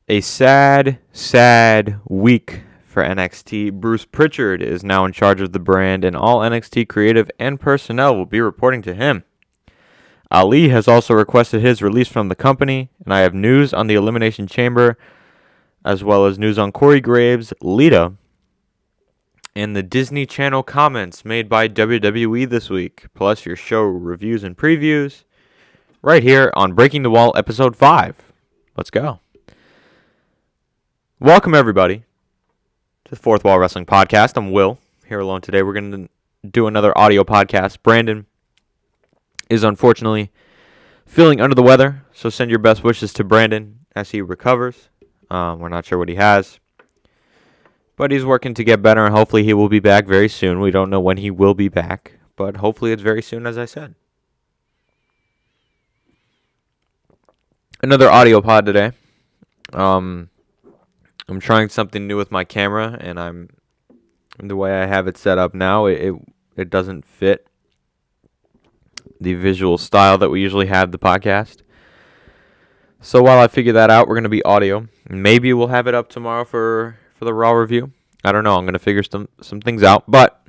A sad, sad week for NXT. Bruce Prichard is now in charge of the brand, and all NXT creative and personnel will be reporting to him. Ali has also requested his release from the company, and I have news on the Elimination Chamber, as well as news on Corey Graves, Lita, and the Disney Channel comments made by WWE this week, plus your show reviews and previews, right here on Breaking the Wall, Episode 5. Let's go. Welcome, everybody, to the Fourth Wall Wrestling Podcast. I'm Will, here alone today. We're going to do another audio podcast. Brandon is unfortunately feeling under the weather, so send your best wishes to Brandon as he recovers. We're not sure what he has, but he's working to get better, and hopefully he will be back very soon. We don't know when he will be back, but hopefully it's very soon, as I said. Another audio pod today. I'm trying something new with my camera, and the way I have it set up now, it doesn't fit the visual style that we usually have the podcast. So while I figure that out, we're going to be audio. Maybe we'll have it up tomorrow for the Raw review. I don't know. I'm going to figure some things out. But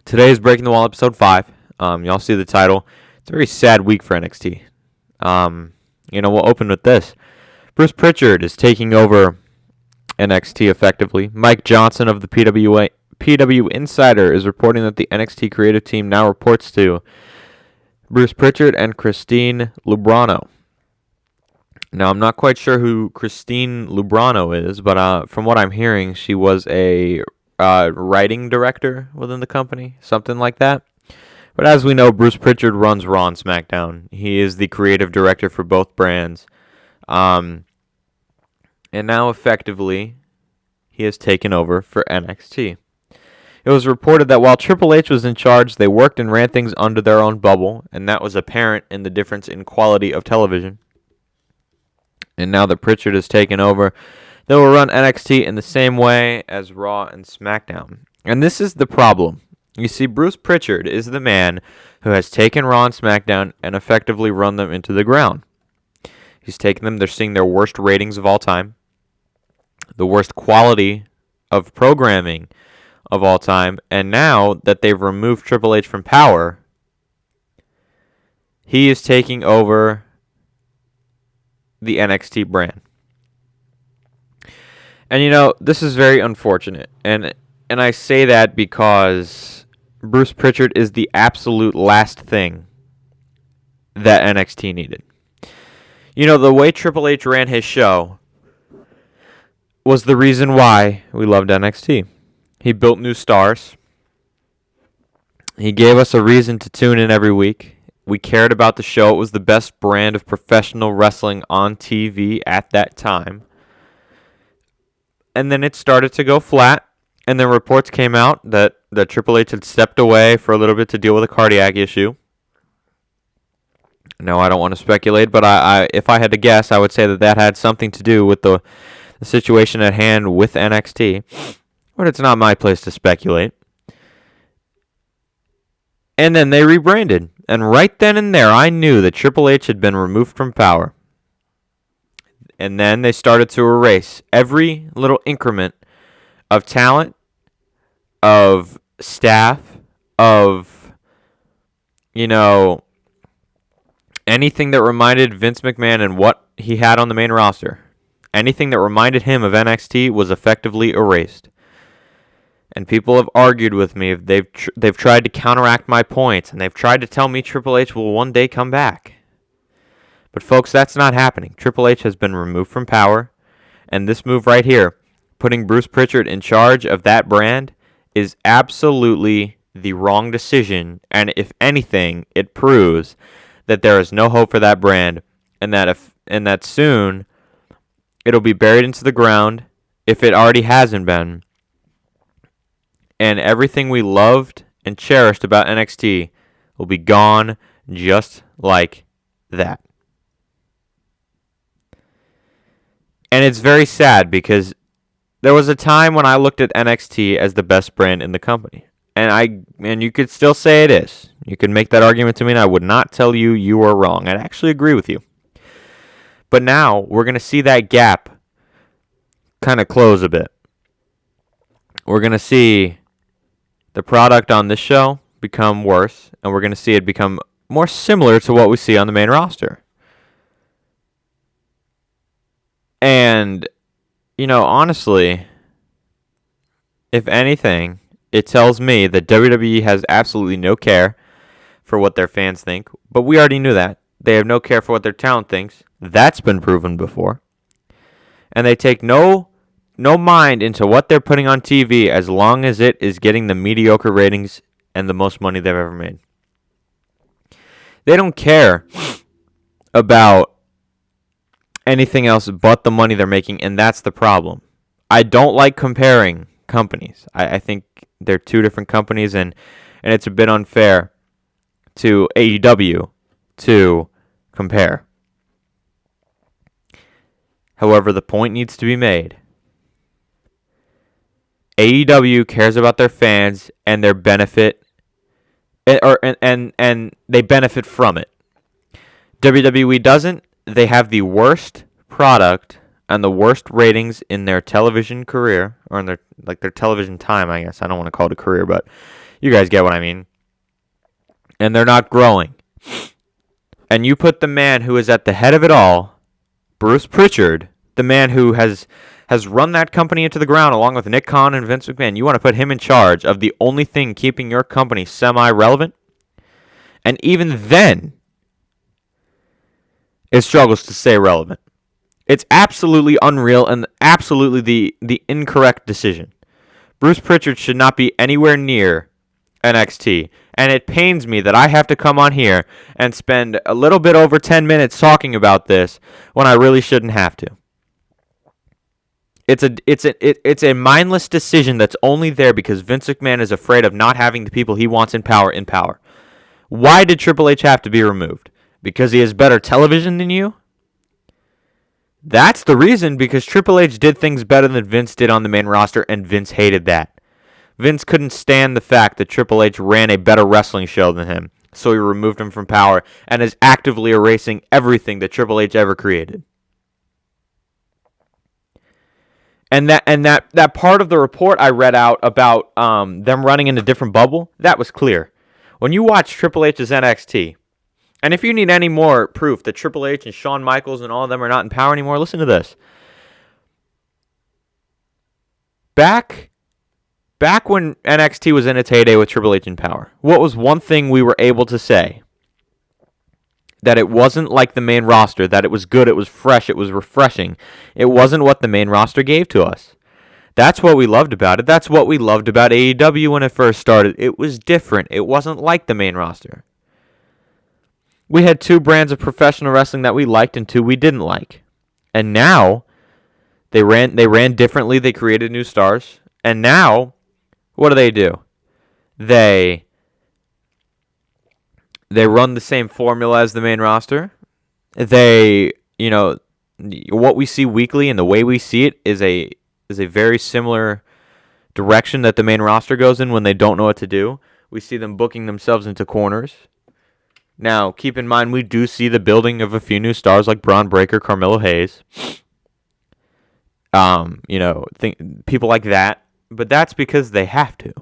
today is Breaking the Wall, Episode 5. Y'all see the title. It's a very sad week for NXT. We'll open with this. Bruce Prichard is taking over NXT effectively. Mike Johnson of the PW Insider is reporting that the NXT creative team now reports to Bruce Prichard and Christine Lubrano. Now, I'm not quite sure who Christine Lubrano is, but from what I'm hearing, she was a writing director within the company, something like that. But as we know, Bruce Prichard runs Raw and Smackdown. He is the creative director for both brands. And now, effectively, he has taken over for NXT. It was reported that while Triple H was in charge, they worked and ran things under their own bubble, and that was apparent in the difference in quality of television. And now that Prichard has taken over, they will run NXT in the same way as Raw and SmackDown. And this is the problem. You see, Bruce Prichard is the man who has taken Raw and SmackDown and effectively run them into the ground. He's taken them, they're seeing their worst ratings of all time, the worst quality of programming of all time, and now that they've removed Triple H from power, he is taking over the NXT brand. And this is very unfortunate, and I say that because Bruce Prichard is the absolute last thing that NXT needed. The way Triple H ran his show was the reason why we loved NXT. He built new stars. He gave us a reason to tune in every week. We cared about the show. It was the best brand of professional wrestling on TV at that time. And then it started to go flat. And then reports came out that Triple H had stepped away for a little bit to deal with a cardiac issue. No, I don't want to speculate, but if I had to guess, I would say that had something to do with the situation at hand with NXT. But it's not my place to speculate. And then they rebranded. And right then and there, I knew that Triple H had been removed from power. And then they started to erase every little increment of talent, of staff, of, anything that reminded Vince McMahon and what he had on the main roster. Anything that reminded him of NXT was effectively erased. And people have argued with me. They've tried to counteract my points, and they've tried to tell me Triple H will one day come back. But folks, that's not happening. Triple H has been removed from power, and this move right here, putting Bruce Prichard in charge of that brand, is absolutely the wrong decision. And if anything, it proves that there is no hope for that brand, and that soon it'll be buried into the ground if it already hasn't been. And everything we loved and cherished about NXT will be gone just like that. And it's very sad because there was a time when I looked at NXT as the best brand in the company. And you could still say it is. You could make that argument to me, and I would not tell you you are wrong. I'd actually agree with you. But now we're going to see that gap kind of close a bit. We're going to see the product on this show become worse, and we're going to see it become more similar to what we see on the main roster. And, honestly, if anything, it tells me that WWE has absolutely no care for what their fans think. But we already knew that. They have no care for what their talent thinks. That's been proven before. And they take no mind into what they're putting on TV as long as it is getting the mediocre ratings and the most money they've ever made. They don't care about anything else but the money they're making, and that's the problem. I don't like comparing companies. I think they're two different companies, and it's a bit unfair to AEW to compare. However, the point needs to be made. AEW cares about their fans and their benefit, and they benefit from it. WWE doesn't. They have the worst product and the worst ratings in their television career, or in their television time, I guess. I don't want to call it a career, but you guys get what I mean. And they're not growing. And you put the man who is at the head of it all, Bruce Prichard, the man who has run that company into the ground along with Nick Khan and Vince McMahon. You want to put him in charge of the only thing keeping your company semi-relevant? And even then, it struggles to stay relevant. It's absolutely unreal and absolutely the incorrect decision. Bruce Prichard should not be anywhere near NXT. And it pains me that I have to come on here and spend a little bit over 10 minutes talking about this when I really shouldn't have to. It's a mindless decision that's only there because Vince McMahon is afraid of not having the people he wants in power. Why did Triple H have to be removed? Because he has better television than you? That's the reason, because Triple H did things better than Vince did on the main roster, and Vince hated that. Vince couldn't stand the fact that Triple H ran a better wrestling show than him, so he removed him from power and is actively erasing everything that Triple H ever created. And that part of the report I read out about them running in a different bubble, that was clear. When you watch Triple H's NXT, and if you need any more proof that Triple H and Shawn Michaels and all of them are not in power anymore, listen to this. Back when NXT was in its heyday with Triple H in power, what was one thing we were able to say? That it wasn't like the main roster, that it was good, it was fresh, it was refreshing. It wasn't what the main roster gave to us. That's what we loved about it. That's what we loved about AEW when it first started. It was different. It wasn't like the main roster. We had two brands of professional wrestling that we liked and two we didn't like. And now, they ran differently. They created new stars. And now, what do? They run the same formula as the main roster. What we see weekly and the way we see it is a very similar direction that the main roster goes in when they don't know what to do. We see them booking themselves into corners. Now, keep in mind, we do see the building of a few new stars like Braun Breaker, Carmelo Hayes. People like that. But that's because they have to.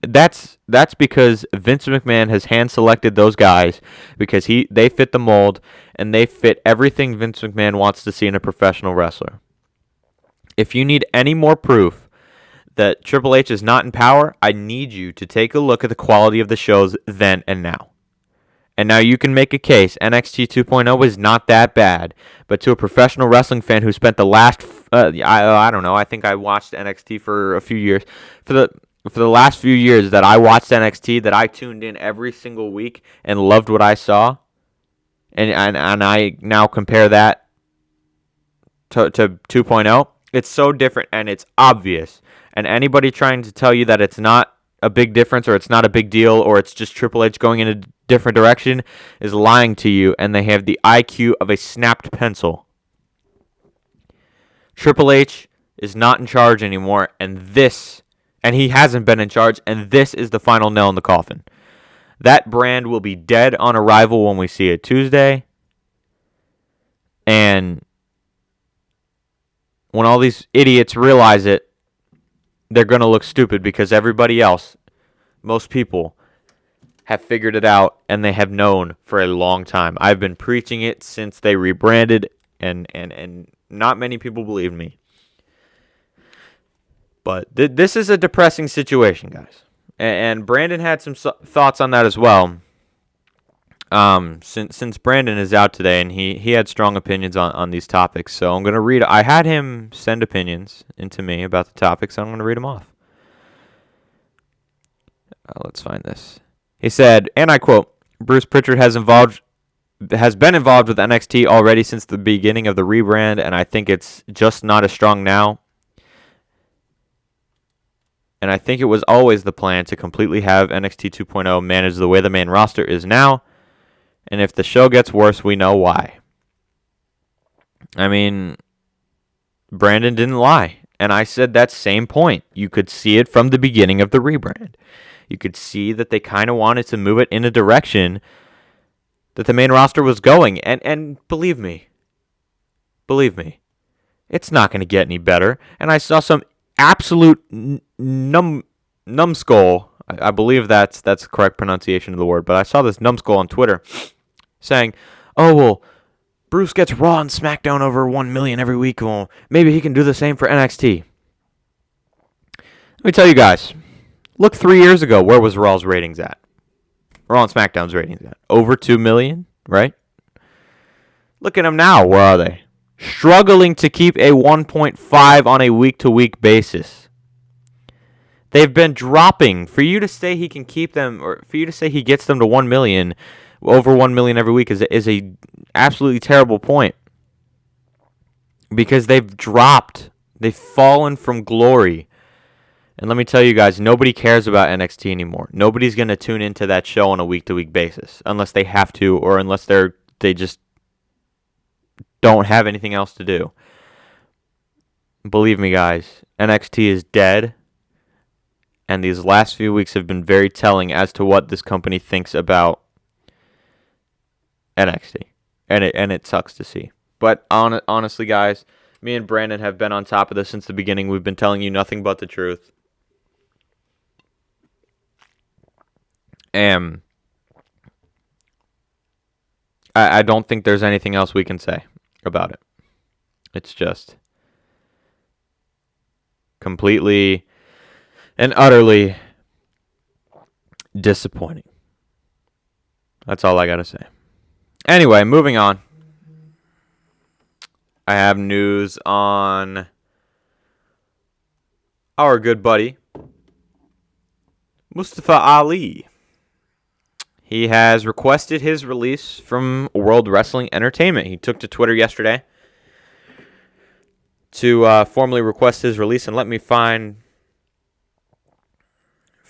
That's because Vince McMahon has hand-selected those guys because they fit the mold and they fit everything Vince McMahon wants to see in a professional wrestler. If you need any more proof that Triple H is not in power, I need you to take a look at the quality of the shows then and now. And now you can make a case. NXT 2.0 is not that bad. But to a professional wrestling fan who spent the last, I don't know, I think I watched NXT for a few years. For the last few years that I watched NXT, that I tuned in every single week and loved what I saw. And I now compare that to 2.0. It's so different and it's obvious. And anybody trying to tell you that it's not a big difference or it's not a big deal or it's just Triple H going in a different direction is lying to you, and they have the IQ of a snapped pencil. Triple H is not in charge anymore, and he hasn't been in charge, and this is the final nail in the coffin. That brand will be dead on arrival when we see it Tuesday. And when all these idiots realize it, they're going to look stupid because everybody else, most people, have figured it out and they have known for a long time. I've been preaching it since they rebranded, and not many people believe me. But this is a depressing situation, guys. And Brandon had some thoughts on that as well. Since Brandon is out today, and he had strong opinions on these topics, so I'm going to read. I had him send opinions into me about the topics, so I'm going to read them off. Let's find this. He said, and I quote, Bruce Prichard has been involved with NXT already since the beginning of the rebrand, and I think it's just not as strong now. And I think it was always the plan to completely have NXT 2.0 manage the way the main roster is now. And if the show gets worse, we know why. I mean, Brandon didn't lie. And I said that same point. You could see it from the beginning of the rebrand. You could see that they kind of wanted to move it in a direction that the main roster was going. And believe me, it's not going to get any better. And I saw some absolute numbskull. I believe that's the correct pronunciation of the word. But I saw this numbskull on Twitter saying, oh, well, Bruce gets Raw and SmackDown over 1 million every week. Well, maybe he can do the same for NXT. Let me tell you guys. Look 3 years ago, where was Raw's ratings at? Raw and SmackDown's ratings at? Over 2 million, right? Look at them now. Where are they? Struggling to keep a 1.5 on a week-to-week basis. They've been dropping. For you to say he can keep them, or for you to say he gets them to 1 million, over 1 million every week is a absolutely terrible point. Because they've dropped. They've fallen from glory. And let me tell you guys, nobody cares about NXT anymore. Nobody's going to tune into that show on a week-to-week basis. Unless they have to, or unless they just don't have anything else to do. Believe me, guys, NXT is dead. And these last few weeks have been very telling as to what this company thinks about NXT. And it sucks to see. But honestly, guys, me and Brandon have been on top of this since the beginning. We've been telling you nothing but the truth. And I don't think there's anything else we can say about it. It's just completely and utterly disappointing. That's all I got to say. Anyway, moving on. I have news on our good buddy, Mustafa Ali. He has requested his release from World Wrestling Entertainment. He took to Twitter yesterday to formally request his release. And let me find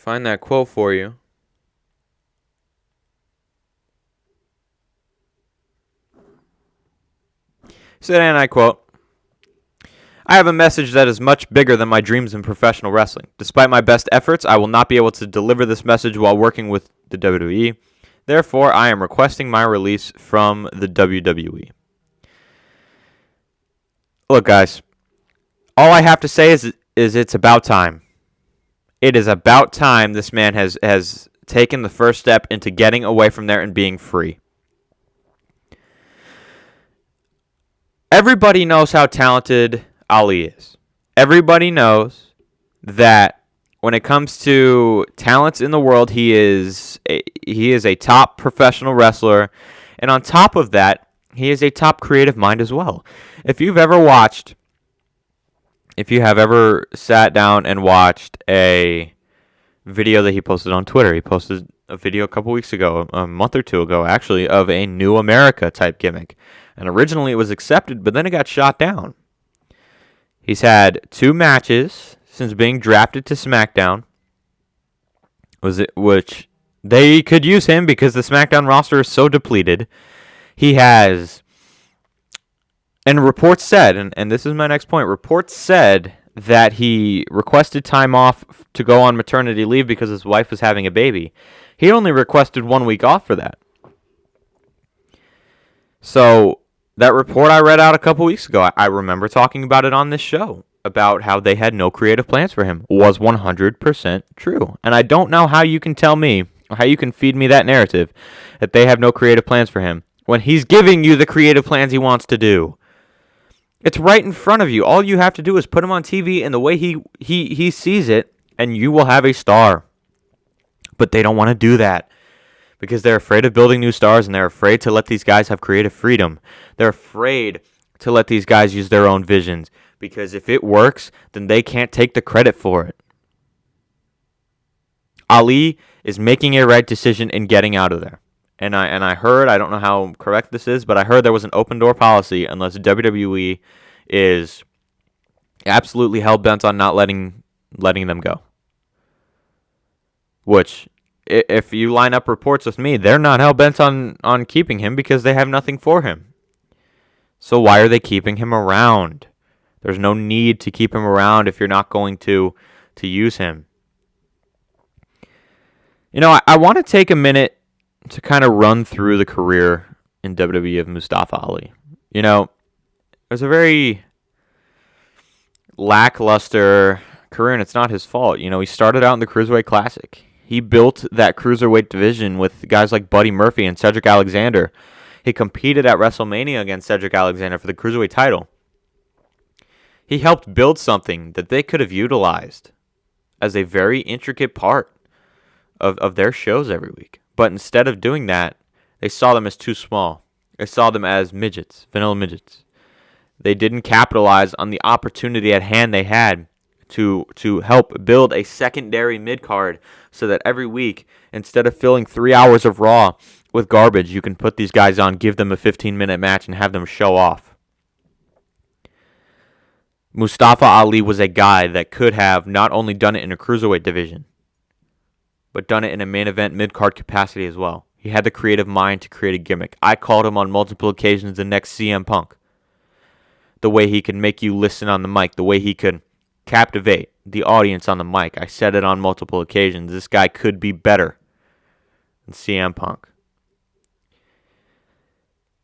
that quote for you. He said, and I quote, I have a message that is much bigger than my dreams in professional wrestling. Despite my best efforts, I will not be able to deliver this message while working with the WWE. Therefore, I am requesting my release from the WWE. Look, guys, all I have to say is it's about time. It is about time this man has taken the first step into getting away from there and being free. Everybody knows how talented Ali is. Everybody knows that when it comes to talents in the world, he is a top professional wrestler. And on top of that, he is a top creative mind as well. If you have ever sat down and watched a video that he posted on Twitter, he posted a video a couple weeks ago, a month or two ago actually, of a New America type gimmick. And originally it was accepted, but then it got shot down. He's had 2 matches since being drafted to Smackdown, which they could use him because the Smackdown roster is so depleted. He has, and reports said, and this is my next point, reports said that he requested time off to go on maternity leave because his wife was having a baby. He only requested 1 week off for that. So that report I read out a couple weeks ago, I remember talking about it on this show, about how they had no creative plans for him, was 100% true. And I don't know how you can tell me, or how you can feed me that narrative, that they have no creative plans for him, when he's giving you the creative plans he wants to do. It's right in front of you. All you have to do is put him on TV in the way he sees it, and you will have a star. But they don't want to do that because they're afraid of building new stars, and they're afraid to let these guys have creative freedom. They're afraid to let these guys use their own visions, because if it works, then they can't take the credit for it. Ali is making a right decision in getting out of there. And I heard, I don't know how correct this is, but I heard there was an open door policy unless WWE is absolutely hell-bent on not letting them go. Which, if you line up reports with me, they're not hell-bent on keeping him because they have nothing for him. So why are they keeping him around? There's no need to keep him around if you're not going to use him. You know, I want to take a minute to kind of run through the career in WWE of Mustafa Ali. You know, it was a very lackluster career, and it's not his fault. You know, he started out in the Cruiserweight Classic. He built that Cruiserweight division with guys like Buddy Murphy and Cedric Alexander. He competed at WrestleMania against Cedric Alexander for the Cruiserweight title. He helped build something that they could have utilized as a very intricate part of their shows every week. But instead of doing that, they saw them as too small. They saw them as midgets, vanilla midgets. They didn't capitalize on the opportunity at hand they had to help build a secondary mid-card so that every week, instead of filling 3 hours of Raw with garbage, you can put these guys on, give them a 15-minute match, and have them show off. Mustafa Ali was a guy that could have not only done it in a Cruiserweight division, but done it in a main event mid-card capacity as well. He had the creative mind to create a gimmick. I called him on multiple occasions the next CM Punk. The way he could make you listen on the mic, the way he could captivate the audience on the mic. I said it on multiple occasions. This guy could be better than CM Punk.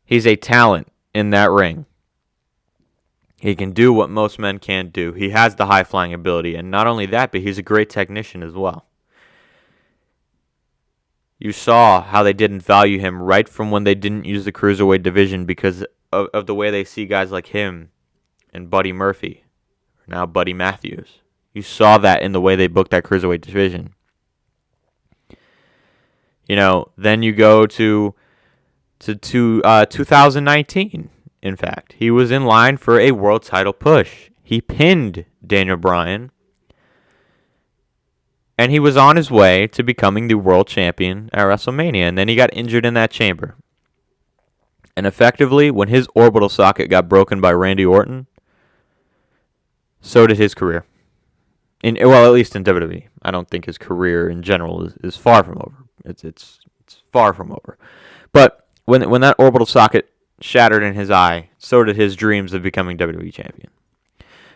He's a talent in that ring. He can do what most men can't do. He has the high-flying ability, and not only that, but he's a great technician as well. You saw how they didn't value him right from when they didn't use the Cruiserweight division because of the way they see guys like him and Buddy Murphy, now Buddy Matthews. You saw that in the way they booked that Cruiserweight division. You know, then you go to 2019, in fact. He was in line for a world title push. He pinned Daniel Bryan. And he was on his way to becoming the world champion at WrestleMania. And then he got injured in that chamber. And effectively, when his orbital socket got broken by Randy Orton, so did his career. Well, at least in WWE. I don't think his career in general is far from over. It's far from over. But when that orbital socket shattered in his eye, so did his dreams of becoming WWE champion.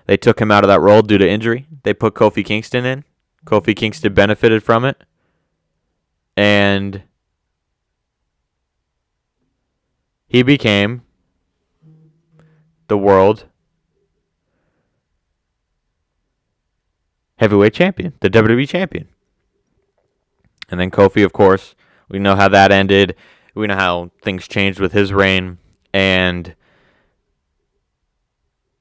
They took him out of that role due to injury. They put Kofi Kingston in. Kofi Kingston benefited from it. And he became the world heavyweight champion, the WWE champion. And then Kofi, of course, we know how that ended. We know how things changed with his reign. And,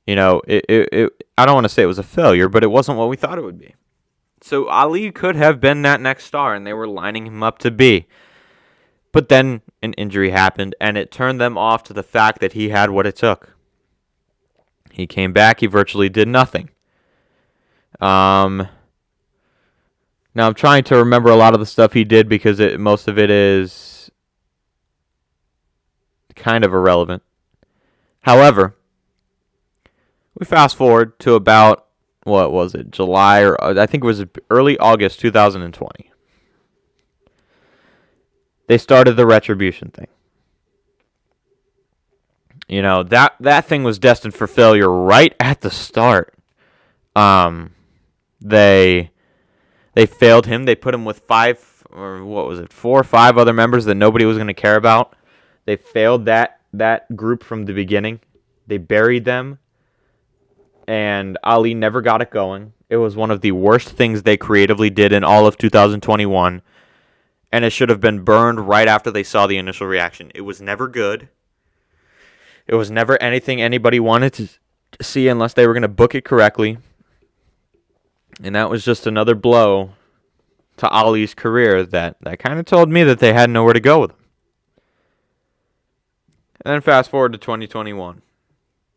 you know, I don't want to say it was a failure, but it wasn't what we thought it would be. So Ali could have been that next star, and they were lining him up to be. But then an injury happened, and it turned them off to the fact that he had what it took. He came back. He virtually did nothing. Now I'm trying to remember a lot of the stuff he did because most of it is kind of irrelevant. However, we fast forward to about, what was it, July, or I think it was early August 2020. They started the Retribution thing. You know, that thing was destined for failure right at the start. They failed him. They put him with 4 or 5 other members that nobody was going to care about. They failed that that group from the beginning. They buried them, and Ali never got it going. It was one of the worst things they creatively did in all of 2021, and it should have been burned right after they saw the initial reaction. It was never good. It was never anything anybody wanted to see unless they were going to book it correctly. And that was just another blow to Ali's career that kind of told me that they had nowhere to go with him. And then fast forward to 2021.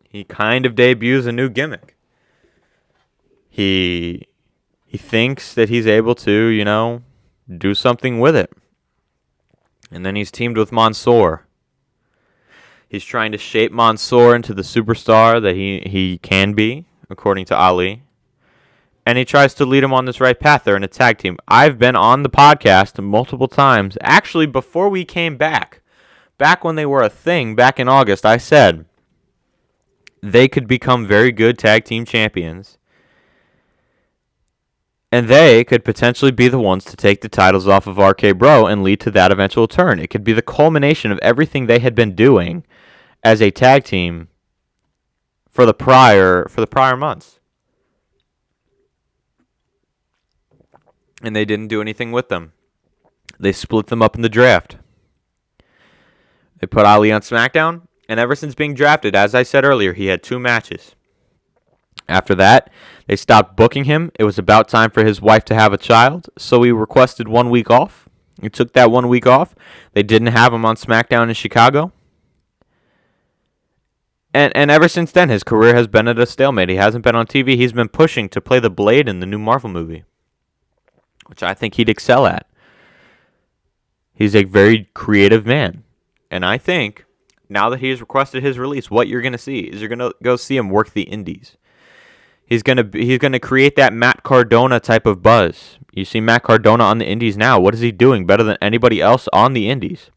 He kind of debuts a new gimmick. He thinks that he's able to, do something with it. And then he's teamed with Mansoor. He's trying to shape Mansoor into the superstar that he can be, according to Ali. And he tries to lead him on this right path. They're in a tag team. I've been on the podcast multiple times. Actually, before we came back when they were a thing, back in August, I said they could become very good tag team champions. And they could potentially be the ones to take the titles off of RK Bro and lead to that eventual turn. It could be the culmination of everything they had been doing as a tag team for the prior months. And they didn't do anything with them. They split them up in the draft. They put Ali on Smackdown, and ever since being drafted, as I said earlier, he had 2 matches. After that, they stopped booking him. It was about time for his wife to have a child, so he requested 1 week off. He took that 1 week off. They didn't have him on SmackDown in Chicago. And ever since then, his career has been at a stalemate. He hasn't been on TV. He's been pushing to play the Blade in the new Marvel movie, which I think he'd excel at. He's a very creative man. And I think, now that he has requested his release, what you're going to see is you're going to go see him work the indies. He's gonna create that Matt Cardona type of buzz. You see Matt Cardona on the indies now. What is he doing better than anybody else on the indies?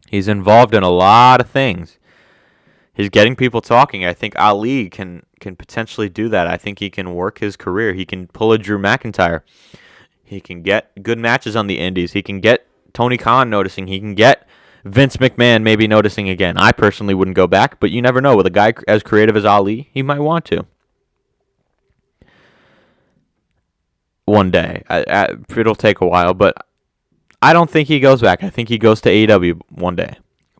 He's involved in a lot of things. He's getting people talking. I think Ali can potentially do that. I think he can work his career. He can pull a Drew McIntyre. He can get good matches on the indies. He can get Tony Khan noticing. He can get Vince McMahon maybe noticing again. I personally wouldn't go back, but you never know. With a guy as creative as Ali, he might want to. One day. It'll take a while, but I don't think he goes back. I think he goes to AEW one day.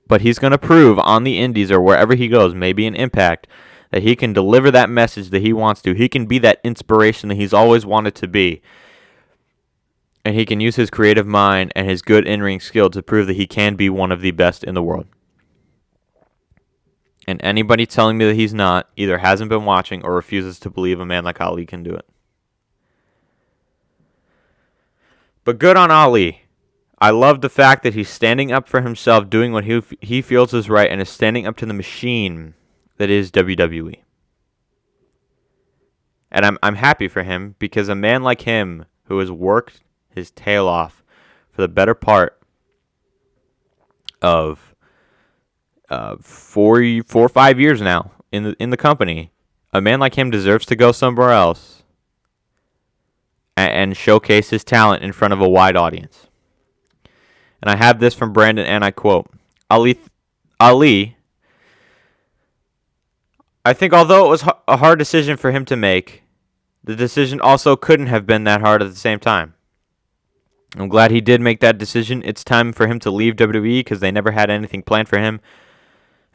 But he's going to prove on the indies or wherever he goes, maybe in Impact, that he can deliver that message that he wants to. He can be that inspiration that he's always wanted to be. And he can use his creative mind and his good in-ring skill to prove that he can be one of the best in the world. And anybody telling me that he's not either hasn't been watching or refuses to believe a man like Ali can do it. But good on Ali. I love the fact that he's standing up for himself, doing what he feels is right, and is standing up to the machine that is WWE. And I'm happy for him, because a man like him, who has worked his tail off for the better part of 4 or 5 years now in the company, a man like him deserves to go somewhere else and showcase his talent in front of a wide audience. And I have this from Brandon, and I quote, Ali, I think although it was a hard decision for him to make, the decision also couldn't have been that hard at the same time. I'm glad he did make that decision. It's time for him to leave WWE because they never had anything planned for him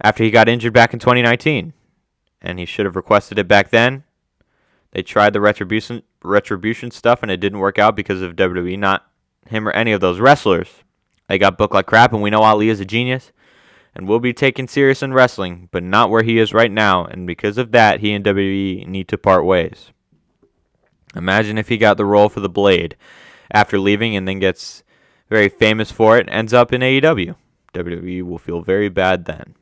after he got injured back in 2019. And he should have requested it back then. They tried the retribution stuff, and it didn't work out because of WWE, not him or any of those wrestlers. They got booked like crap, and we know Ali is a genius and will be taken serious in wrestling, but not where he is right now, and because of that, he and WWE need to part ways. Imagine if he got the role for the Blade after leaving and then gets very famous for it and ends up in AEW. WWE will feel very bad then.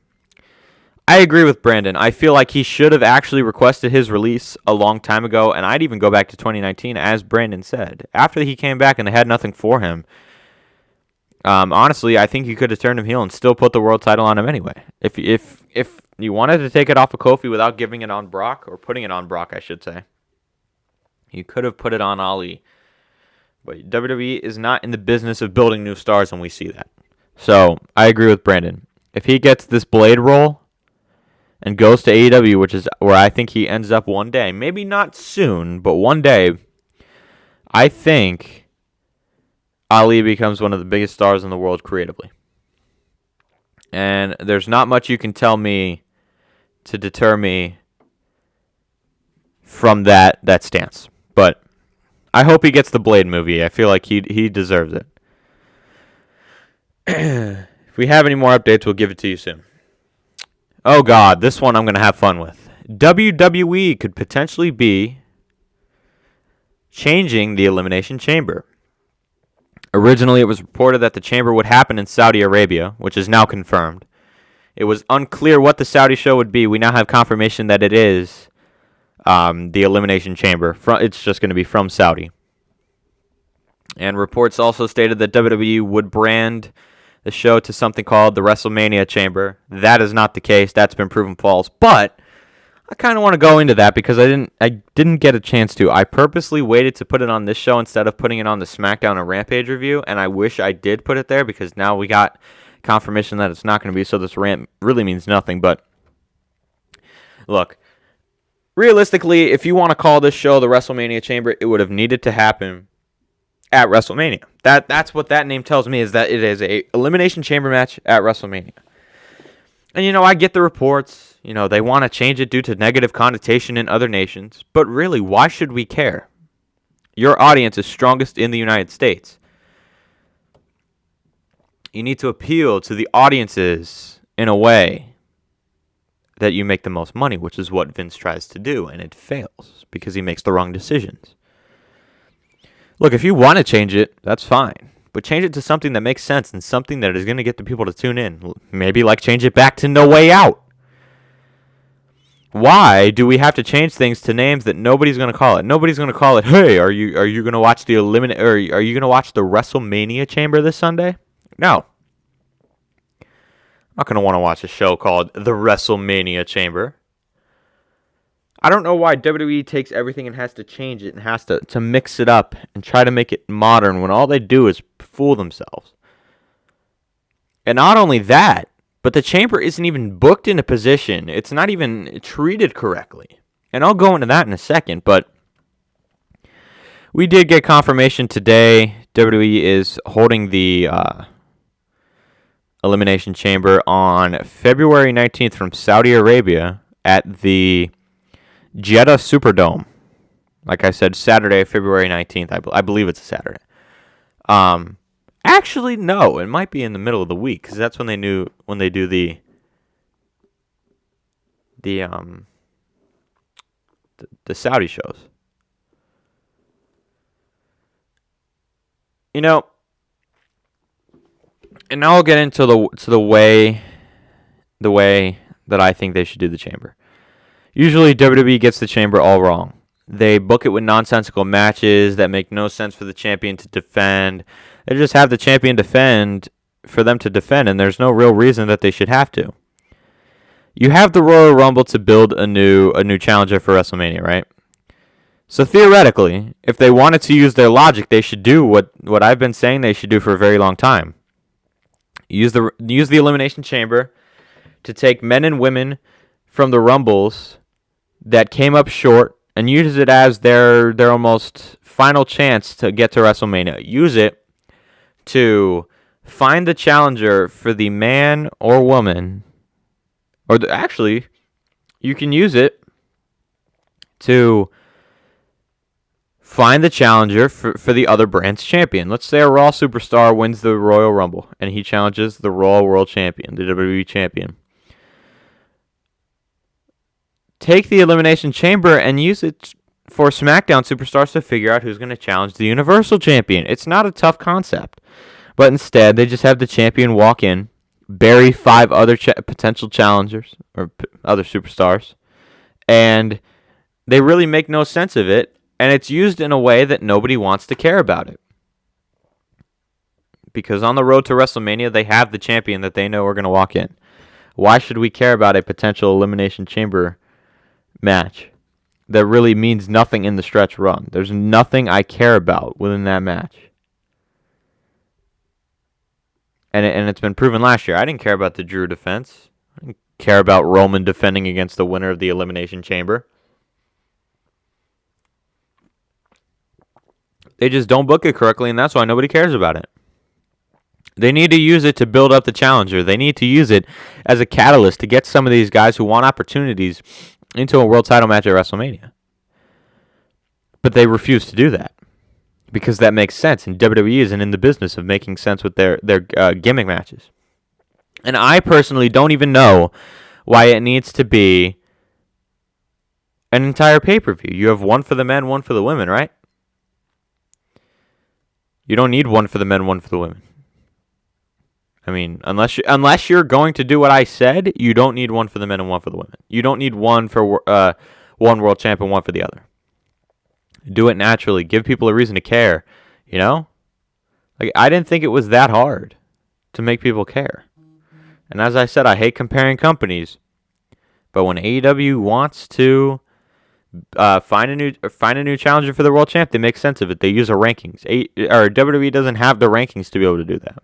I agree with Brandon. I feel like he should have actually requested his release a long time ago, and I'd even go back to 2019, as Brandon said. After he came back and they had nothing for him, honestly, I think you could have turned him heel and still put the world title on him anyway. If you wanted to take it off of Kofi without giving it on Brock, or putting it on Brock, I should say, you could have put it on Ali. But WWE is not in the business of building new stars, and we see that. So, I agree with Brandon. if he gets this Blade role and goes to AEW, which is where I think he ends up one day, maybe not soon, but one day, I think Ali becomes one of the biggest stars in the world creatively. And there's not much you can tell me to deter me from that stance. But I hope he gets the Blade movie. I feel like he deserves it. If we have any more updates, we'll give it to you soon. Oh, God, this one I'm going to have fun with. WWE could potentially be changing the Elimination Chamber. Originally, it was reported that the chamber would happen in Saudi Arabia, which is now confirmed. It was unclear what the Saudi show would be. We now have confirmation that it is the Elimination Chamber. It's just going to be from Saudi. And reports also stated that WWE would brand the show to something called the WrestleMania Chamber. That is not the case. That's been proven false. But I kind of want to go into that because I didn't get a chance to. I purposely waited to put it on this show instead of putting it on the Smackdown and Rampage review, and I wish I did put it there because now we got confirmation that it's not going to be, so this rant really means nothing. But look, realistically, if you want to call this show the WrestleMania Chamber, it would have needed to happen at WrestleMania. That's what that name tells me, is that it is a Elimination Chamber match at WrestleMania. And, I get the reports. They want to change it due to negative connotation in other nations. But really, why should we care? Your audience is strongest in the United States. You need to appeal to the audiences in a way that you make the most money, which is what Vince tries to do, and it fails because he makes the wrong decisions. Look, if you want to change it, that's fine. But change it to something that makes sense and something that is going to get the people to tune in. Maybe change it back to No Way Out. Why do we have to change things to names that nobody's going to call it? Nobody's going to call it, hey, are you going to watch the are you going to watch the WrestleMania Chamber this Sunday? No. I'm not going to want to watch a show called the WrestleMania Chamber. I don't know why WWE takes everything and has to change it and has to mix it up and try to make it modern when all they do is fool themselves. And not only that, but the chamber isn't even booked in a position. It's not even treated correctly. And I'll go into that in a second, but we did get confirmation today. WWE is holding the Elimination Chamber on February 19th from Saudi Arabia at the Jeddah Superdome. Like I said, Saturday, February 19th. I believe it's a Saturday. Actually, no. It might be in the middle of the week because that's when they do the Saudi shows. And now I'll get into the way that I think they should do the chamber. Usually WWE gets the chamber all wrong. They book it with nonsensical matches that make no sense for the champion to defend. They just have the champion defend for them to defend, and there's no real reason that they should have to. You have the Royal Rumble to build a new challenger for WrestleMania, right? So theoretically, if they wanted to use their logic, they should do what I've been saying they should do for a very long time. Use the Elimination Chamber to take men and women from the Rumbles that came up short and use it as their almost final chance to get to WrestleMania. Use it to find the challenger for the man or woman, actually, you can use it to find the challenger for the other brand's champion. Let's say a Raw superstar wins the Royal Rumble and he challenges the Raw World Champion, the WWE Champion. Take the Elimination Chamber and use it for SmackDown superstars to figure out who's going to challenge the Universal Champion. It's not a tough concept. But instead, they just have the champion walk in, bury 5 other potential challengers, or other superstars, and they really make no sense of it, and it's used in a way that nobody wants to care about it. Because on the road to WrestleMania, they have the champion that they know are going to walk in. Why should we care about a potential Elimination Chamber match that really means nothing in the stretch run? There's nothing I care about within that match. And it's been proven last year. I didn't care about the Drew defense. I didn't care about Roman defending against the winner of the Elimination Chamber. They just don't book it correctly, and that's why nobody cares about it. They need to use it to build up the challenger. They need to use it as a catalyst to get some of these guys who want opportunities into a world title match at WrestleMania. But they refuse to do that because that makes sense, and WWE isn't in the business of making sense with their gimmick matches. And I personally don't even know why it needs to be an entire pay-per-view. You have one for the men, one for the women, right? You don't need one for the men, one for the women. I mean, unless you're going to do what I said, you don't need one for the men and one for the women. You don't need one for one world champ and one for the other. Do it naturally. Give people a reason to care. You know? Like, I didn't think it was that hard to make people care. And as I said, I hate comparing companies. But when AEW wants to find a new challenger for the world champ, they make sense of it. They use our rankings. WWE doesn't have the rankings to be able to do that.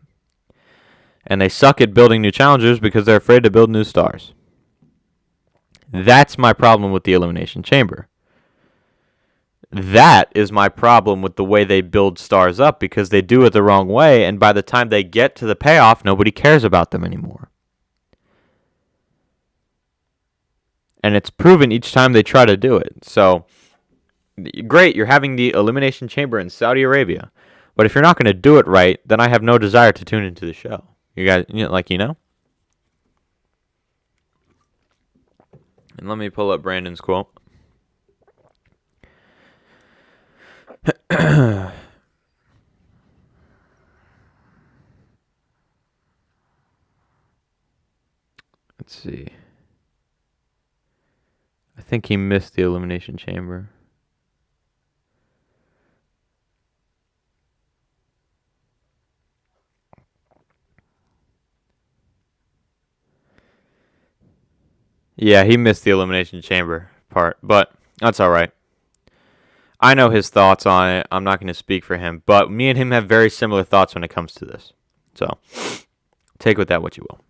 And they suck at building new challengers because they're afraid to build new stars. That's my problem with the Elimination Chamber. That is my problem with the way they build stars up, because they do it the wrong way, and by the time they get to the payoff, nobody cares about them anymore. And it's proven each time they try to do it. So, great, you're having the Elimination Chamber in Saudi Arabia. But if you're not going to do it right, then I have no desire to tune into the show. You guys, you know? And let me pull up Brandon's quote. Let's see. I think he missed the Elimination Chamber. Yeah, he missed the Elimination Chamber part, but that's all right. I know his thoughts on it. I'm not going to speak for him, but me and him have very similar thoughts when it comes to this. So, take with that what you will.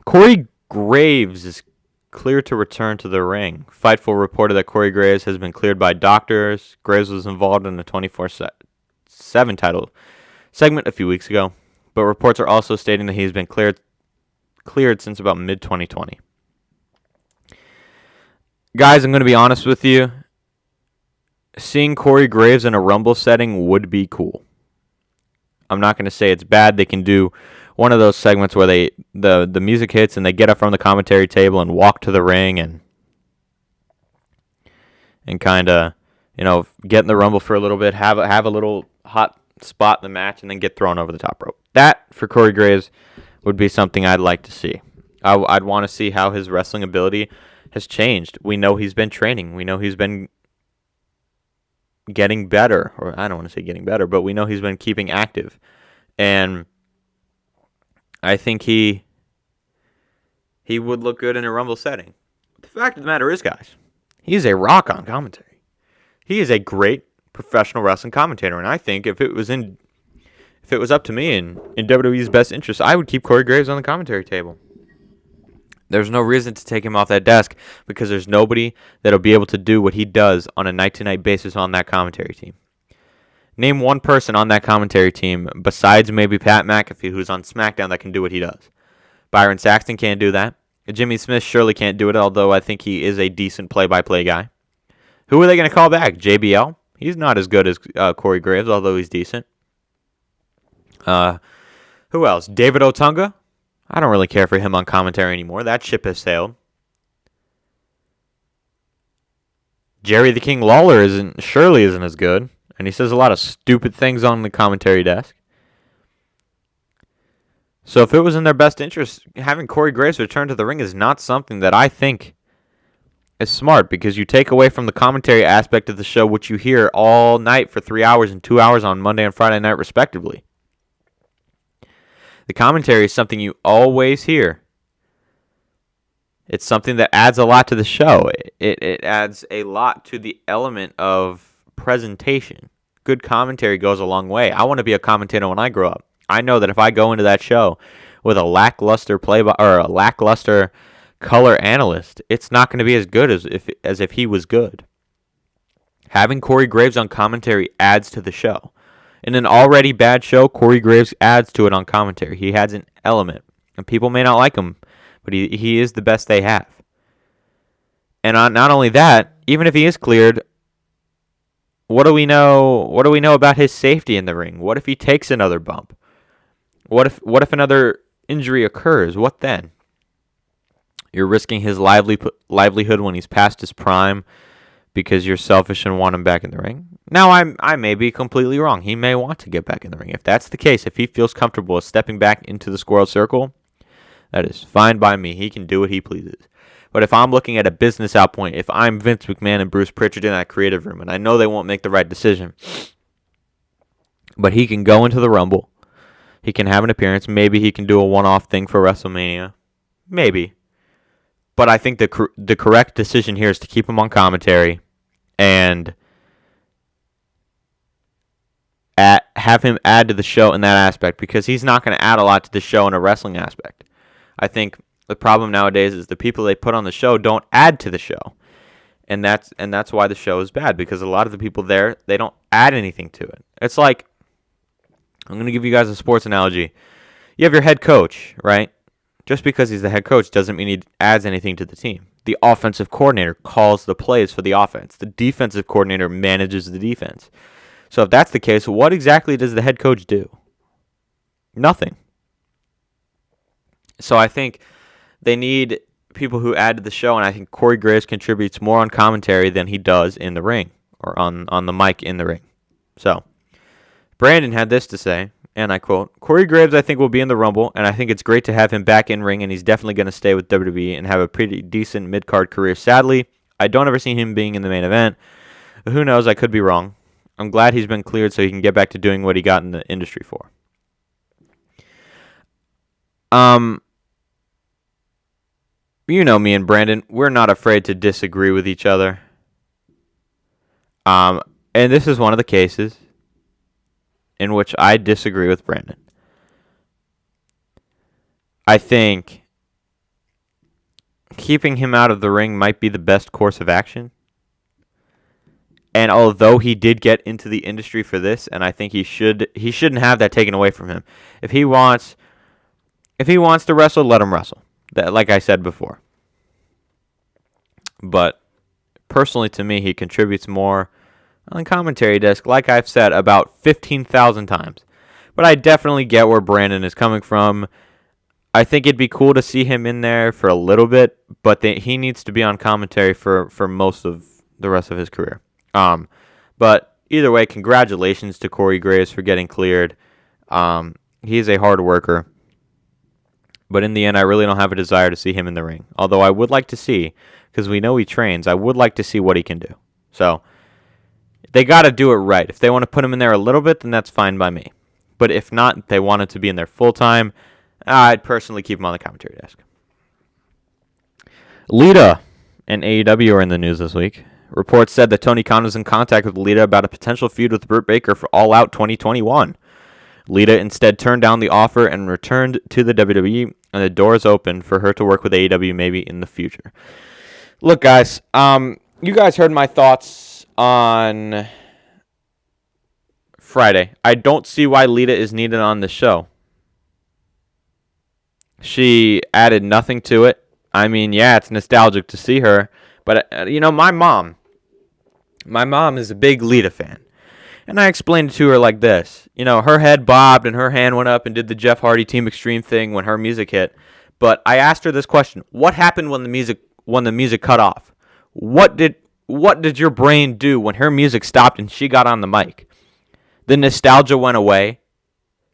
Corey Graves is cleared to return to the ring. Fightful reported that Corey Graves has been cleared by doctors. Graves was involved in a 24/7 title segment a few weeks ago, but reports are also stating that he's been cleared since about mid-2020. Guys, I'm going to be honest with you. Seeing Corey Graves in a Rumble setting would be cool. I'm not going to say it's bad. They can do one of those segments where the music hits and they get up from the commentary table and walk to the ring and kind of, get in the Rumble for a little bit, have a little hot spot in the match, and then get thrown over the top rope. That, for Corey Graves, would be something I'd like to see. I'd want to see how his wrestling ability has changed. We know he's been training. We know he's been getting better. Or I don't want to say getting better, but we know he's been keeping active. And I think he would look good in a Rumble setting. The fact of the matter is, guys, he's a rock on commentary. He is a great professional wrestling commentator, and I think if it was up to me in WWE's best interest, I would keep Corey Graves on the commentary table. There's no reason to take him off that desk because there's nobody that'll be able to do what he does on a night-to-night basis on that commentary team. Name one person on that commentary team besides maybe Pat McAfee, who's on Smackdown, that can do what he does. Byron Saxton can't do that. Jimmy Smith surely can't do it, although I think he is a decent play-by-play guy. Who are they going to call back? JBL? He's not as good as Corey Graves, although he's decent. Who else? David Otunga? I don't really care for him on commentary anymore. That ship has sailed. Jerry the King Lawler surely isn't as good, and he says a lot of stupid things on the commentary desk. So if it was in their best interest, having Corey Graves return to the ring is not something that I think is smart, because you take away from the commentary aspect of the show, which you hear all night for 3 hours and 2 hours on Monday and Friday night, respectively. The commentary is something you always hear. It's something that adds a lot to the show. It adds a lot to the element of presentation. good commentary goes a long way. I want to be a commentator when I grow up. I know that if I go into that show with a lackluster or a lackluster color analyst, it's not going to be as good as if he was good. Having Corey Graves on commentary adds to the show. In an already bad show, Corey Graves adds to it on commentary. He adds an element. And people may not like him, but he is the best they have. And not only that, even if he is cleared, what do we know? What do we know about his safety in the ring? What if he takes another bump? What if another injury occurs? What then? You're risking his livelihood when he's past his prime because you're selfish and want him back in the ring. Now, I may be completely wrong. He may want to get back in the ring. If that's the case, if he feels comfortable with stepping back into the squirrel circle, that is fine by me. He can do what he pleases. But if I'm looking at a business outpoint, if I'm Vince McMahon and Bruce Prichard in that creative room, and I know they won't make the right decision, but he can go into the Rumble, he can have an appearance, maybe he can do a one-off thing for WrestleMania, maybe. But I think the correct decision here is to keep him on commentary and have him add to the show in that aspect, because he's not going to add a lot to the show in a wrestling aspect. I think the problem nowadays is the people they put on the show don't add to the show. And that's why the show is bad, because a lot of the people there, they don't add anything to it. It's like, I'm going to give you guys a sports analogy. You have your head coach, right? Just because he's the head coach doesn't mean he adds anything to the team. The offensive coordinator calls the plays for the offense. The defensive coordinator manages the defense. So if that's the case, what exactly does the head coach do? Nothing. So I think they need people who add to the show, and I think Corey Graves contributes more on commentary than he does in the ring, or on the mic in the ring. So Brandon had this to say, and I quote, "Corey Graves, I think, will be in the Rumble, and I think it's great to have him back in ring, and he's definitely going to stay with WWE and have a pretty decent mid-card career. Sadly, I don't ever see him being in the main event. But who knows, I could be wrong. I'm glad he's been cleared so he can get back to doing what he got in the industry for." You know me and Brandon, we're not afraid to disagree with each other. And this is one of the cases in which I disagree with Brandon. I think keeping him out of the ring might be the best course of action. And although he did get into the industry for this, and I think he shouldn't have that taken away from him. If he wants to wrestle, let him wrestle. That, like I said before. But personally, to me, he contributes more on the commentary desk, like I've said about 15,000 times. But I definitely get where Brandon is coming from. I think it'd be cool to see him in there for a little bit, but he needs to be on commentary for most of the rest of his career. But either way, congratulations to Corey Graves for getting cleared. He's a hard worker. But in the end, I really don't have a desire to see him in the ring. Although I would like to see, because we know he trains, I would like to see what he can do. So they got to do it right. If they want to put him in there a little bit, then that's fine by me. But if not, if they want him to be in there full time, I'd personally keep him on the commentary desk. Lita and AEW are in the news this week. Reports said that Tony Khan was in contact with Lita about a potential feud with Britt Baker for All Out 2021. Lita instead turned down the offer and returned to the WWE, and the door is open for her to work with AEW maybe in the future. Look, guys, you guys heard my thoughts on Friday. I don't see why Lita is needed on the show. She added nothing to it. I mean, yeah, it's nostalgic to see her, but, my mom is a big Lita fan. And I explained it to her like this. Her head bobbed and her hand went up and did the Jeff Hardy Team Extreme thing when her music hit. But I asked her this question. What happened when the music cut off? What did your brain do when her music stopped and she got on the mic? The nostalgia went away.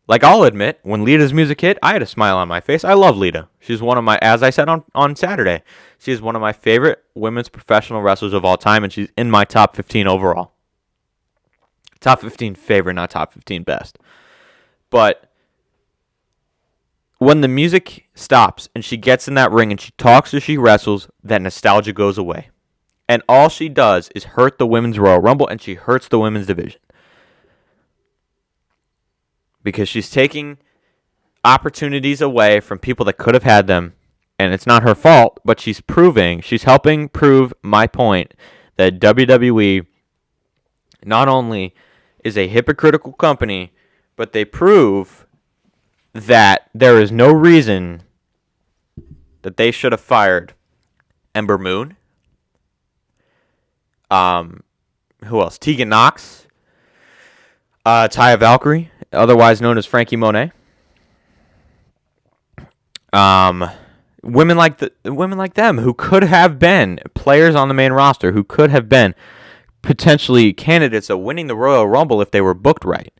Like, I'll admit, when Lita's music hit, I had a smile on my face. I love Lita. She's one of my, as I said on Saturday, she's one of my favorite women's professional wrestlers of all time, and she's in my top 15 overall. Top 15 favorite, not top 15 best. But when the music stops and she gets in that ring and she talks as she wrestles, that nostalgia goes away. And all she does is hurt the Women's Royal Rumble, and she hurts the women's division. because she's taking opportunities away from people that could have had them, and it's not her fault, but she's helping prove my point that WWE not only is a hypocritical company, but they prove that there is no reason that they should have fired Ember Moon. Who else? Tegan Nox. Taya Valkyrie, otherwise known as Frankie Monet. Women like them who could have been players on the main roster, who could have been potentially candidates of winning the Royal Rumble if they were booked right.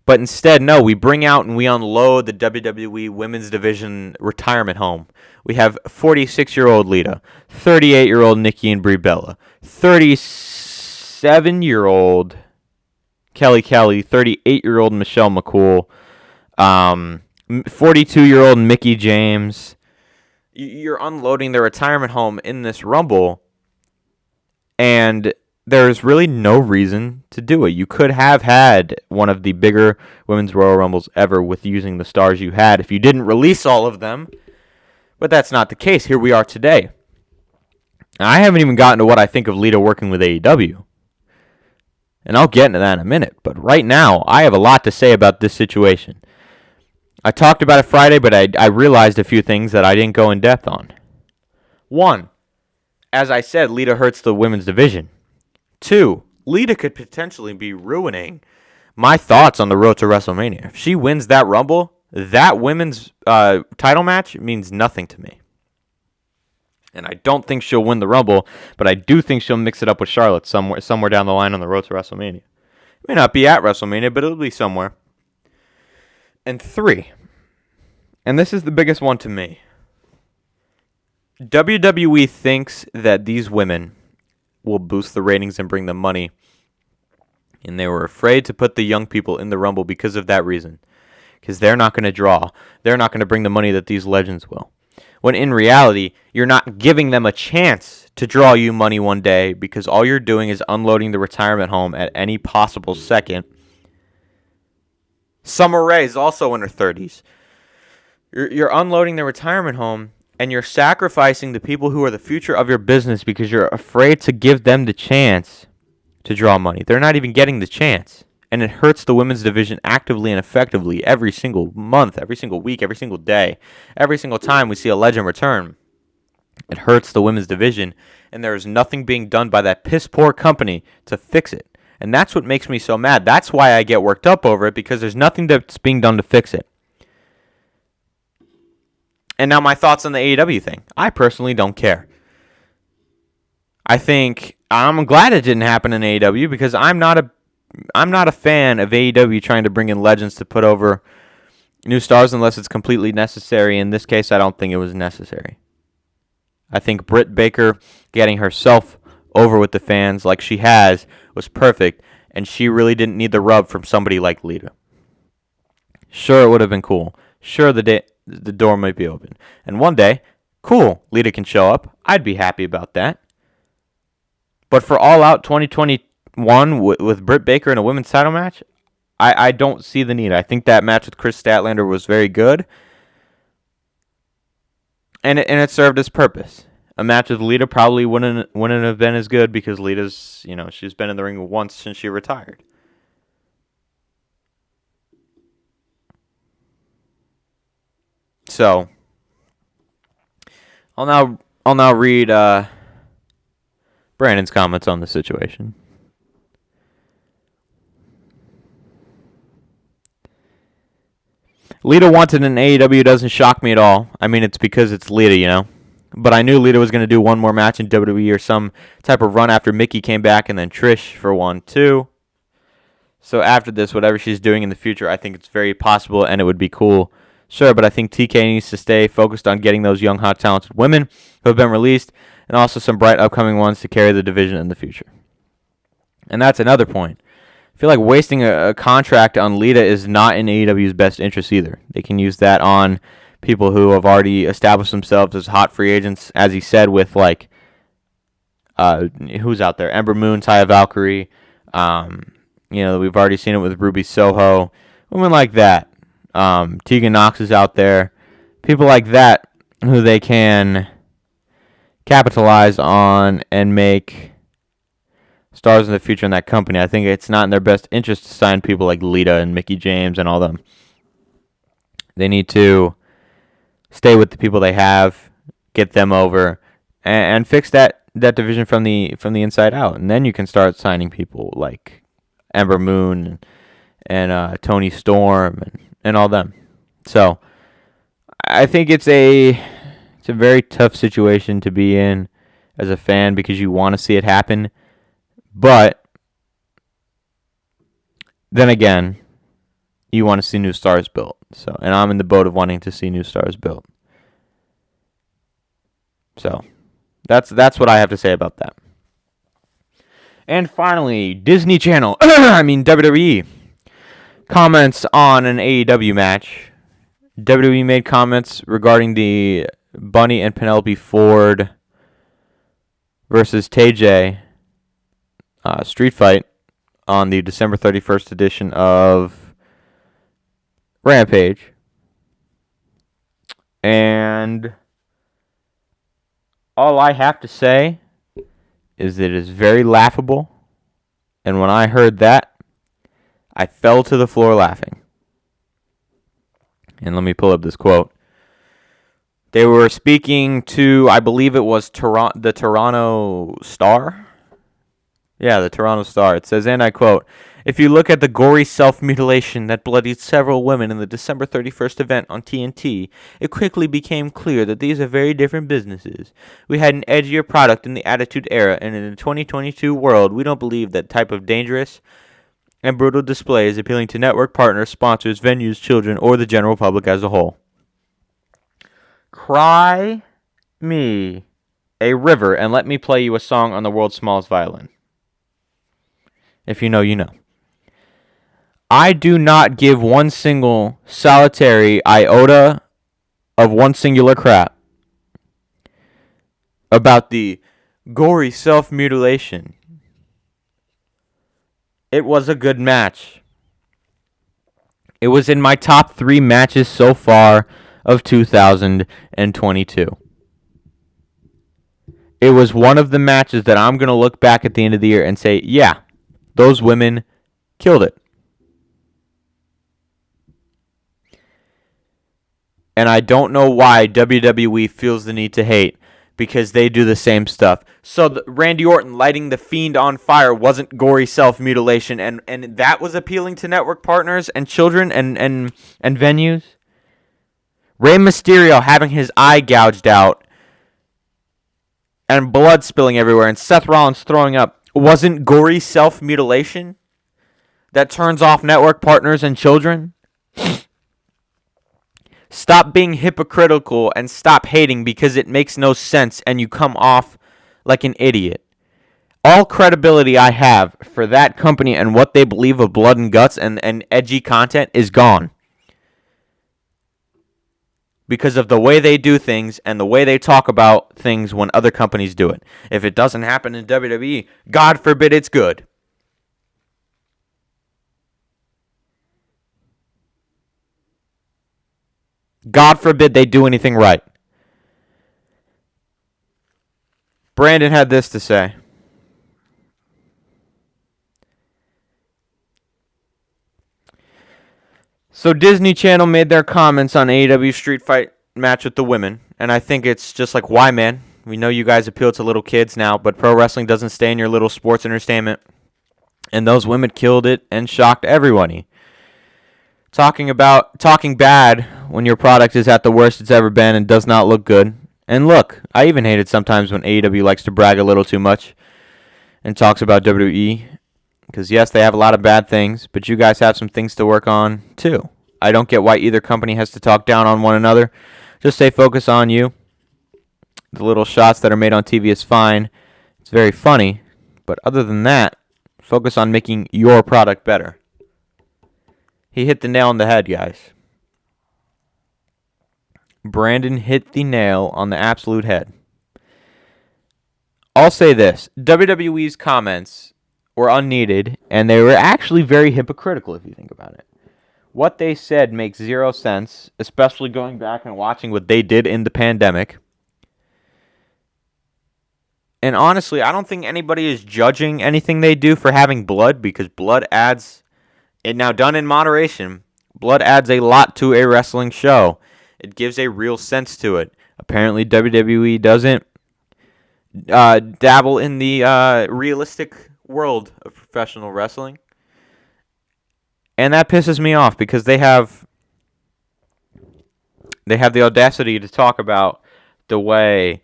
But instead, no, we bring out and we unload the WWE Women's Division retirement home. We have 46-year-old Lita, 38-year-old Nikki and Brie Bella, 37-year-old Kelly, 38-year-old Michelle McCool, 42-year-old Mickie James. You're unloading their retirement home in this Rumble, and there's really no reason to do it. You could have had one of the bigger Women's Royal Rumbles ever with using the stars you had if you didn't release all of them, but that's not the case. Here we are today. I haven't even gotten to what I think of Lita working with AEW, and I'll get into that in a minute, but right now, I have a lot to say about this situation. I talked about it Friday, but I realized a few things that I didn't go in depth on. One, as I said, Lita hurts the women's division. Two, Lita could potentially be ruining my thoughts on the road to WrestleMania. If she wins that Rumble, that women's title match means nothing to me. And I don't think she'll win the Rumble, but I do think she'll mix it up with Charlotte somewhere down the line on the road to WrestleMania. It may not be at WrestleMania, but it'll be somewhere. And three, and this is the biggest one to me, WWE thinks that these women will boost the ratings and bring them money, and they were afraid to put the young people in the Rumble because of that reason, because they're not going to draw. They're not going to bring the money that these legends will. When in reality, you're not giving them a chance to draw you money one day because all you're doing is unloading the retirement home at any possible second. Summer Rae is also in her 30s. You're unloading the retirement home, and you're sacrificing the people who are the future of your business because you're afraid to give them the chance to draw money. They're not even getting the chance, and it hurts the women's division actively and effectively every single month, every single week, every single day. Every single time we see a legend return, it hurts the women's division, and there is nothing being done by that piss-poor company to fix it. And that's what makes me so mad. That's why I get worked up over it, because there's nothing that's being done to fix it. And now my thoughts on the AEW thing. I personally don't care. I think I'm glad it didn't happen in AEW because I'm not a fan of AEW trying to bring in legends to put over new stars unless it's completely necessary. In this case, I don't think it was necessary. I think Britt Baker getting herself over with the fans like she has was perfect, and she really didn't need the rub from somebody like Lita. Sure, it would have been cool. Sure, the door might be open. And one day, cool, Lita can show up. I'd be happy about that. But for All Out 2021 with Britt Baker in a women's title match, I don't see the need. I think that match with Chris Statlander was very good. And it served its purpose. A match with Lita probably wouldn't have been as good because Lita's, she's been in the ring once since she retired. So, I'll now read Brandon's comments on the situation. Lita wanted an AEW doesn't shock me at all. I mean, it's because it's Lita, But I knew Lita was going to do one more match in WWE or some type of run after Mickie came back and then Trish for one, too. So after this, whatever she's doing in the future, I think it's very possible and it would be cool. Sure, but I think TK needs to stay focused on getting those young, hot, talented women who have been released and also some bright upcoming ones to carry the division in the future. And that's another point. I feel like wasting a contract on Lita is not in AEW's best interest either. They can use that on people who have already established themselves as hot free agents, as he said, with who's out there? Ember Moon, Taya Valkyrie. We've already seen it with Ruby Soho. women like that. Tegan Knox is out there. People like that who they can capitalize on and make stars in the future in that company. I think it's not in their best interest to sign people like Lita and Mickie James and all them. They need to stay with the people they have, get them over, and fix that division from the inside out. And then you can start signing people like Ember Moon and Toni Storm and all them. So I think it's a very tough situation to be in as a fan because you want to see it happen. But then again, you want to see new stars built. So, and I'm in the boat of wanting to see new stars built. So, that's what I have to say about that. And finally, Disney Channel, WWE, comments on an AEW match. WWE made comments regarding the Bunny and Penelope Ford versus TJ street fight on the December 31st edition of Rampage. And all I have to say is that it is very laughable. And when I heard that, I fell to the floor laughing. And let me pull up this quote. They were speaking to, I believe it was the Toronto Star. Yeah, the Toronto Star. It says, and I quote, "If you look at the gory self-mutilation that bloodied several women in the December 31st event on TNT, it quickly became clear that these are very different businesses. We had an edgier product in the Attitude Era, and in the 2022 world, we don't believe that type of dangerous and brutal display is appealing to network partners, sponsors, venues, children, or the general public as a whole." Cry me a river and let me play you a song on the world's smallest violin. If you know, you know. I do not give one single solitary iota of one singular crap about the gory self-mutilation. It was a good match. It was in my top 3 matches so far of 2022. It was one of the matches that I'm going to look back at the end of the year and say, yeah, those women killed it. And I don't know why WWE feels the need to hate, because they do the same stuff. So Randy Orton lighting the Fiend on fire wasn't gory self-mutilation, and that was appealing to network partners and children and venues. Rey Mysterio having his eye gouged out and blood spilling everywhere and Seth Rollins throwing up wasn't gory self-mutilation that turns off network partners and children. Stop being hypocritical and stop hating because it makes no sense and you come off like an idiot. All credibility I have for that company and what they believe of blood and guts and edgy content is gone. Because of the way they do things and the way they talk about things when other companies do it. If it doesn't happen in WWE, God forbid it's good. God forbid they do anything right. Brandon had this to say. So Disney Channel made their comments on AEW Street Fight match with the women, and I think it's just like, why, man? We know you guys appeal to little kids now, but pro wrestling doesn't stay in your little sports entertainment. And those women killed it and shocked everybody. Talking bad when your product is at the worst it's ever been and does not look good. And look, I even hate it sometimes when AEW likes to brag a little too much and talks about WWE. Because yes, they have a lot of bad things, but you guys have some things to work on too. I don't get why either company has to talk down on one another. Just stay focused on you. The little shots that are made on TV is fine. It's very funny. But other than that, focus on making your product better. He hit the nail on the head, guys. Brandon hit the nail on the absolute head. I'll say this. WWE's comments were unneeded, and they were actually very hypocritical if you think about it. What they said makes zero sense, especially going back and watching what they did in the pandemic. And honestly, I don't think anybody is judging anything they do for having blood, because blood adds, and now done in moderation, blood adds a lot to a wrestling show. It gives a real sense to it. Apparently, WWE doesn't dabble in the realistic world of professional wrestling. And that pisses me off, because they have the audacity to talk about the way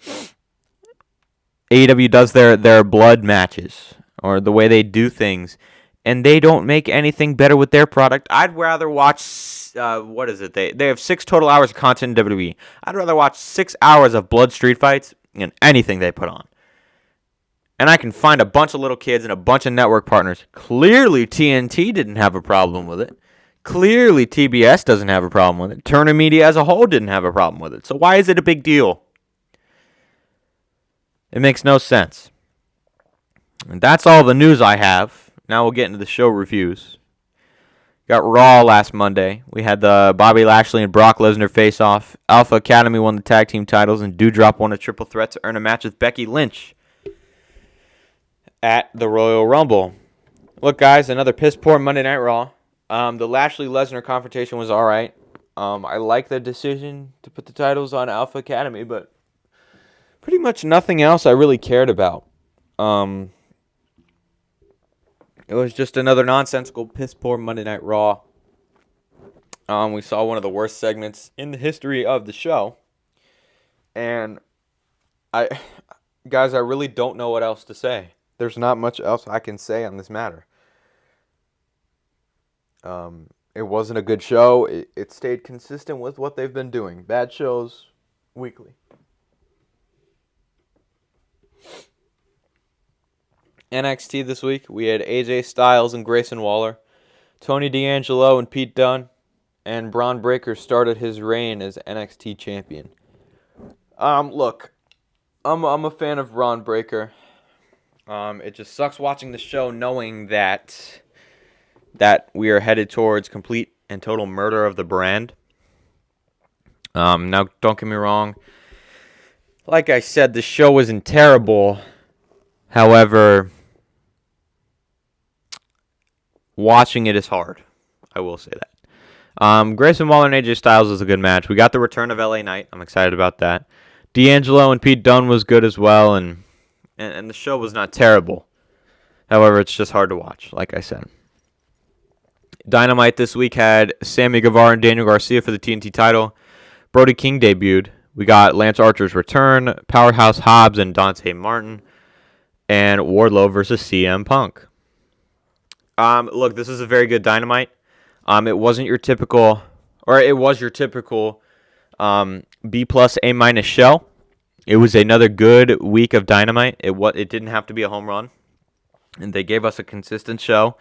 AEW does their blood matches, or the way they do things, and they don't make anything better with their product. I'd rather watch, what is it? They have 6 total hours of content in WWE. I'd rather watch 6 hours of blood street fights than anything they put on. And I can find a bunch of little kids and a bunch of network partners. Clearly TNT didn't have a problem with it. Clearly TBS doesn't have a problem with it. Turner Media as a whole didn't have a problem with it. So why is it a big deal? It makes no sense. And that's all the news I have. Now we'll get into the show reviews. Got Raw last Monday. We had the Bobby Lashley and Brock Lesnar face-off. Alpha Academy won the tag team titles, and Doudrop won a triple threat to earn a match with Becky Lynch at the Royal Rumble. Look, guys, another piss-poor Monday Night Raw. The Lashley-Lesnar confrontation was all right. I like the decision to put the titles on Alpha Academy, but pretty much nothing else I really cared about. It was just another nonsensical, piss-poor Monday Night Raw. We saw one of the worst segments in the history of the show. And guys, I really don't know what else to say. There's not much else I can say on this matter. It wasn't a good show. It stayed consistent with what they've been doing. Bad shows weekly. NXT this week, we had AJ Styles and Grayson Waller, Tony D'Angelo and Pete Dunne, and Braun Breaker started his reign as NXT champion. Look, I'm a fan of Braun Breaker. It just sucks watching the show knowing that we are headed towards complete and total murder of the brand. Now, don't get me wrong. Like I said, the show wasn't terrible. However, watching it is hard. I will say that. Grayson Waller and AJ Styles was a good match. We got the return of LA Knight. I'm excited about that. D'Angelo and Pete Dunne was good as well, and the show was not terrible. However, it's just hard to watch, like I said. Dynamite this week had Sammy Guevara and Daniel Garcia for the TNT title. Brody King debuted. We got Lance Archer's return, Powerhouse Hobbs and Dante Martin, and Wardlow versus CM Punk. Look, this is a very good Dynamite. It wasn't your typical, or it was your typical B plus A minus show. It was another good week of Dynamite. It didn't have to be a home run, and they gave us a consistent show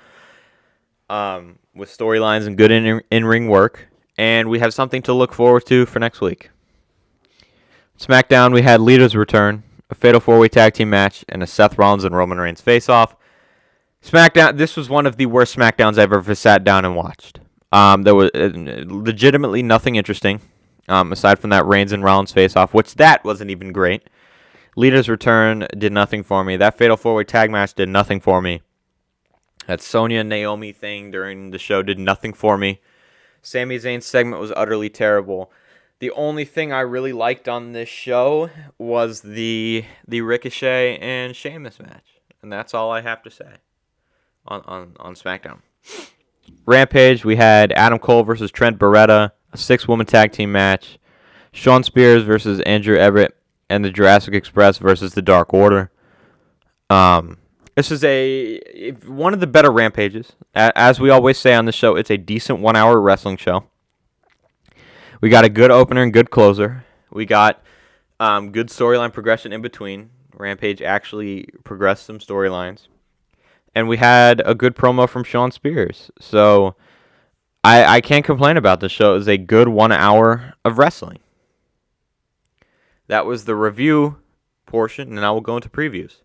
with storylines and good in-ring work, and we have something to look forward to for next week. Smackdown, we had Lita's return, a fatal 4-way tag team match, and a Seth Rollins and Roman Reigns face-off. Smackdown, this was one of the worst Smackdowns I've ever sat down and watched. There was legitimately nothing interesting, aside from that Reigns and Rollins face-off, which that wasn't even great. Lita's return did nothing for me. That fatal 4-way tag match did nothing for me. That Sonya and Naomi thing during the show did nothing for me. Sami Zayn's segment was utterly terrible. The only thing I really liked on this show was the Ricochet and Sheamus match. And that's all I have to say on SmackDown. Rampage, we had Adam Cole versus Trent Beretta, a 6-woman tag team match. Shawn Spears versus Andrew Everett, and the Jurassic Express versus the Dark Order. This is one of the better Rampages. As we always say on the show, it's a decent 1-hour wrestling show. We got a good opener and good closer. We got good storyline progression in between. Rampage actually progressed some storylines. And we had a good promo from Shawn Spears. So I can't complain about this show. It was a good 1 hour of wrestling. That was the review portion, and now we'll go into previews.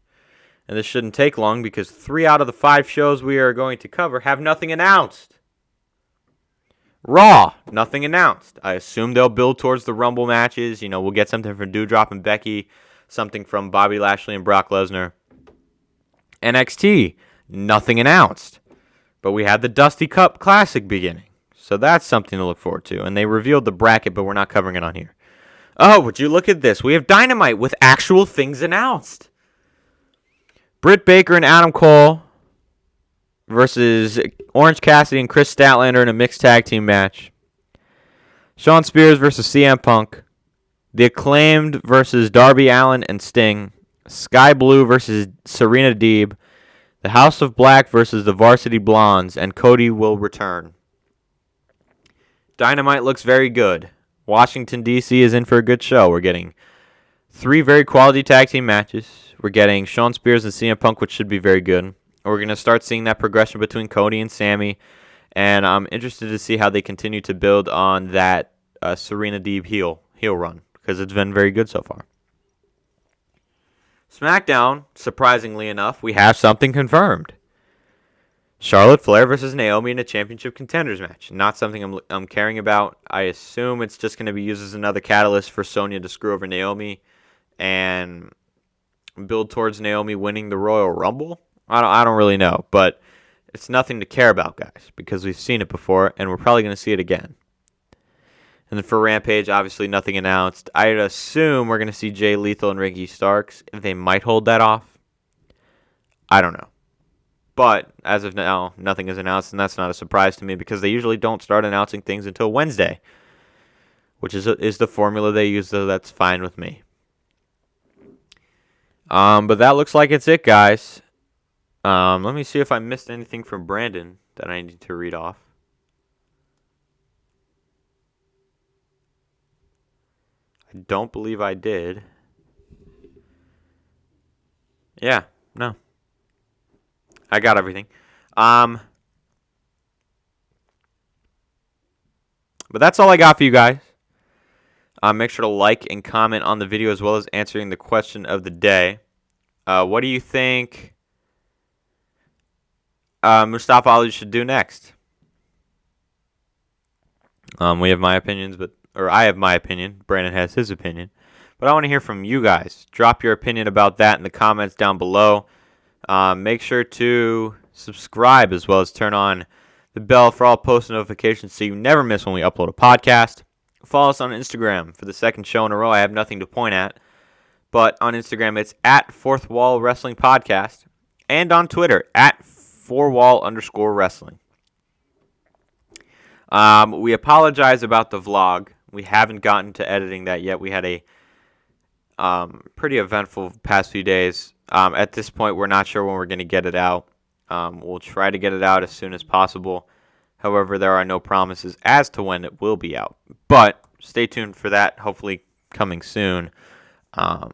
And this shouldn't take long because 3 out of the 5 shows we are going to cover have nothing announced. Raw, nothing announced. I assume they'll build towards the Rumble matches. We'll get something from Doudrop and Becky, something from Bobby Lashley and Brock Lesnar. NXT, nothing announced. But we had the Dusty Cup Classic beginning. So that's something to look forward to. And they revealed the bracket, but we're not covering it on here. Oh, would you look at this? We have Dynamite with actual things announced. Britt Baker and Adam Cole versus Orange Cassidy and Chris Statlander in a mixed tag team match. Shawn Spears versus CM Punk. The Acclaimed versus Darby Allin and Sting. Sky Blue versus Serena Deeb. The House of Black versus the Varsity Blondes. And Cody will return. Dynamite looks very good. Washington, D.C. is in for a good show. We're getting 3 very quality tag team matches. We're getting Shawn Spears and CM Punk, which should be very good. We're going to start seeing that progression between Cody and Sammy. And I'm interested to see how they continue to build on that Serena Deeb heel run, because it's been very good so far. Smackdown, surprisingly enough, we have something confirmed. Charlotte Flair versus Naomi in a championship contenders match. Not something I'm caring about. I assume it's just going to be used as another catalyst for Sonya to screw over Naomi and build towards Naomi winning the Royal Rumble. I don't really know, but it's nothing to care about, guys, because we've seen it before, and we're probably going to see it again. And then for Rampage, obviously nothing announced. I'd assume we're going to see Jay Lethal and Ricky Starks. They might hold that off. I don't know. But as of now, nothing is announced, and that's not a surprise to me because they usually don't start announcing things until Wednesday, which is the formula they use, so that's fine with me. But that looks like it's it, guys. Let me see if I missed anything from Brandon that I need to read off. I don't believe I did. Yeah, no. I got everything. But that's all I got for you guys. Make sure to like and comment on the video as well as answering the question of the day. What do you think Mustafa Ali should do next? We have my opinions, I have my opinion. Brandon has his opinion. But I want to hear from you guys. Drop your opinion about that in the comments down below. Make sure to subscribe as well as turn on the bell for all post notifications so you never miss when we upload a podcast. Follow us on Instagram for the second show in a row. I have nothing to point at. But on Instagram, it's at Fourth Wall Wrestling Podcast. And on Twitter, at 4wall_wrestling. We apologize about the vlog. We haven't gotten to editing that yet. We had a pretty eventful past few days. At this point, we're not sure when we're going to get it out. We'll try to get it out as soon as possible. However, there are no promises as to when it will be out. But stay tuned for that, hopefully coming soon. But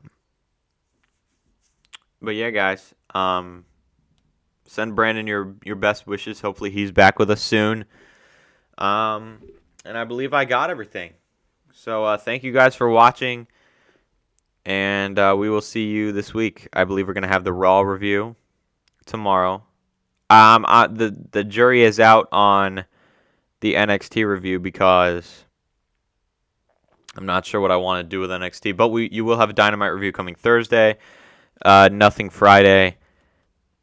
yeah, guys, send Brandon your best wishes. Hopefully he's back with us soon. And I believe I got everything. So thank you guys for watching. And we will see you this week. I believe we're going to have the Raw review tomorrow. The jury is out on the NXT review because I'm not sure what I want to do with NXT. But you will have a Dynamite review coming Thursday. Nothing Friday.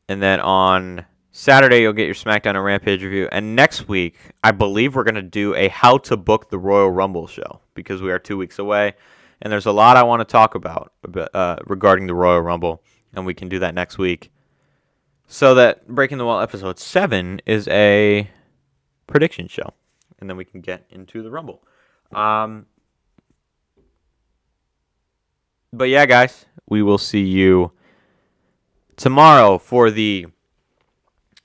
And then on Saturday, you'll get your Smackdown and Rampage review. And next week, I believe we're going to do a How to Book the Royal Rumble show because we are 2 weeks away. And there's a lot I want to talk about regarding the Royal Rumble. And we can do that next week. So that Breaking the Wall episode 7 is a prediction show. And then we can get into the Rumble. But yeah, guys, we will see you tomorrow for the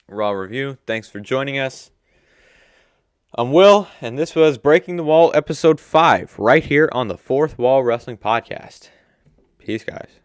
Raw review. Thanks for joining us. I'm Will, and this was Breaking the Wall episode 5, right here on the Fourth Wall Wrestling Podcast. Peace, guys.